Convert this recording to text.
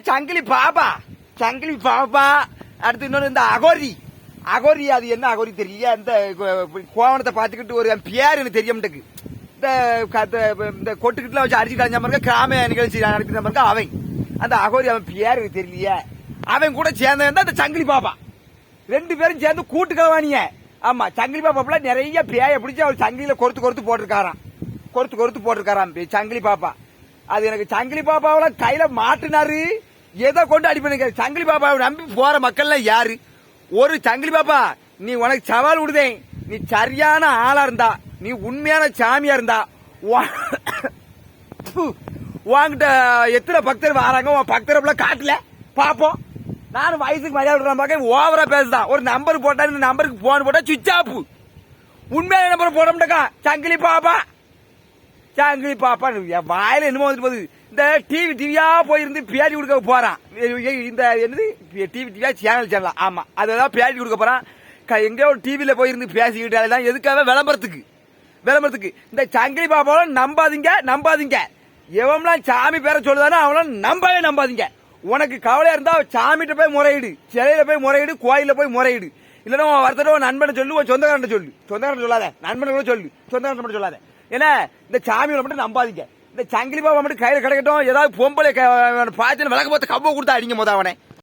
சங்கிலி பாப்பா அடுத்து இன்னொன்று இந்த அகோரி அது என்ன அகோரி தெரியல. இந்த கோவணத்தை பார்த்துக்கிட்டு ஒரு பேர் எனக்கு தெரிய மாட்டேக்கு. இந்த கொட்டுக்கிட்டுலாம் வச்சு அடிச்சு கலைஞ்ச மாதிரி கிராம நிகழ்ச்சி நடக்கிற மாதிரி அவன் அந்த அகோரி அவன் பேர் எனக்கு தெரியலையே. அவன் கூட சேர்ந்த அந்த சங்கிலி பாப்பா 2 பேரும் சேர்ந்து கூட்டுக்கலவானிய. ஆமா, சங்கிலி பாப்பா நிறைய பேய பிடிச்சி அவர் சங்கிலியில கொறுத்து போட்டிருக்காராம் சங்கிலி பாப்பா. அது எனக்கு சங்கிலி பாப்பாவில கையில மாட்டினாரு, எதை கொண்டு அடி பண்ணி. சங்கிலி பாப்பாவை நம்பி போற மக்கள்லாம் யாரு? ஒரு சங்கிலி பாப்பா, நீ உனக்கு சவால் விடுதேன். நீ சரியான ஆளா இருந்தா, நீ உண்மையான சாமியா இருந்தா, வாங்கிட்ட எத்தனை பக்தர் வராங்க, உன் பக்தரை காட்டல பாப்போம். நானும் வயசுக்கு மரியாதை ஓவரா பேசுதான். ஒரு நம்பர் போட்டா, இந்த நம்பருக்கு போன் போட்டா சுவிட்ச் ஆஃப். உண்மையான நம்பர் போட மாட்டேக்கா. சங்கிலி பாப்பா வாயில என்னமோ வந்துட்டு போகுது. இந்த டிவியா போயிருந்து பேட்டி கொடுக்க போறான். இந்த என்னது டிவியா சேனல் ஆமா, அதெல்லாம் பேட்டி கொடுக்க போறான். எங்கேயோ ஒரு டிவில போயிருந்து பேசிக்கிட்டு அதெல்லாம் எதுக்காக விளம்பரத்துக்கு. இந்த சங்கிலி பாப்பாவை நம்பாதீங்க. எவன்லாம் சாமி பேரை சொல்லுதானோ அவனால நம்பாதீங்க. உனக்கு கவலையா இருந்தா சாமிகிட்ட போய் முறையிடு, சிலையில போய் முறையிடு, கோயில போய் முறையிடு. இல்லன்னா வருத்தம் நண்பனை சொல்லு, சொந்தக்காரன் சொல்லாத, நண்பனை சொல்லு, சொந்தக்காரன் மட்டும் சொல்லாத. ஏன்னா இந்த சாமியை மட்டும் நம்பாதீங்க. இந்த சங்கிலி பாபா மட்டும் கையில கிடைக்கட்டும். ஏதாவது பொம்பளை பார்த்து விளக்க பார்த்து கவ்வ கொடுத்தா அடிங்க அவனை.